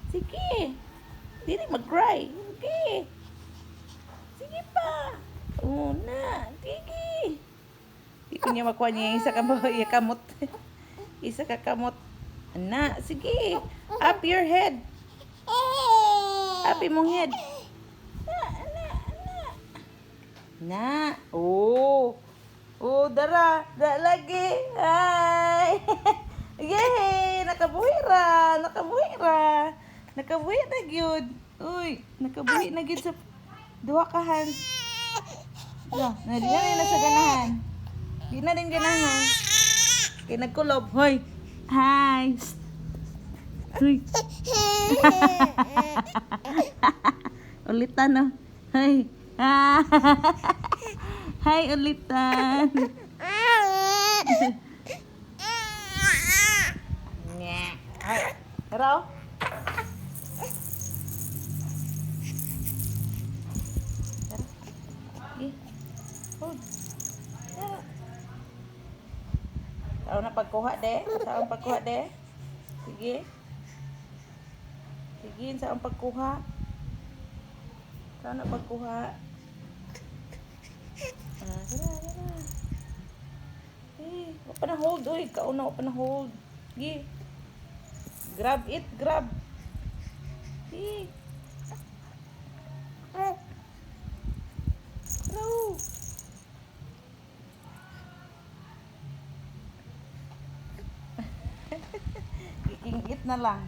Sige. Dili mag-cry. Okay. Sige pa. Oo na. Sige. Di ko niya makuha niya yung isa kamot. Isa ka kamot. Ana, sige. Up your head. Up imong head. Na. Oh. Oh, dara. Da lagi. Hi. Yay! Nakabuhi ra. Nakabuhi na gyud. Uy, nakabuhi na gyud sa duha ka hands. No, na di na sa ganahan. Di na din ganahan. Kay nagkulob. Hoy. Hi. Uy. Ulitan no. Hoy. Hi ulitan. Ay, tara. Tara na pagkuha de. Saan pagkuha de? Sige. Sige, saan pagkuha? Saan na pagkuha? Tara. Eh, wala pa na hold. Uy, kauna wala pa na hold. Sige. Grab it, grab. Sige. Hello. Iingit na lang.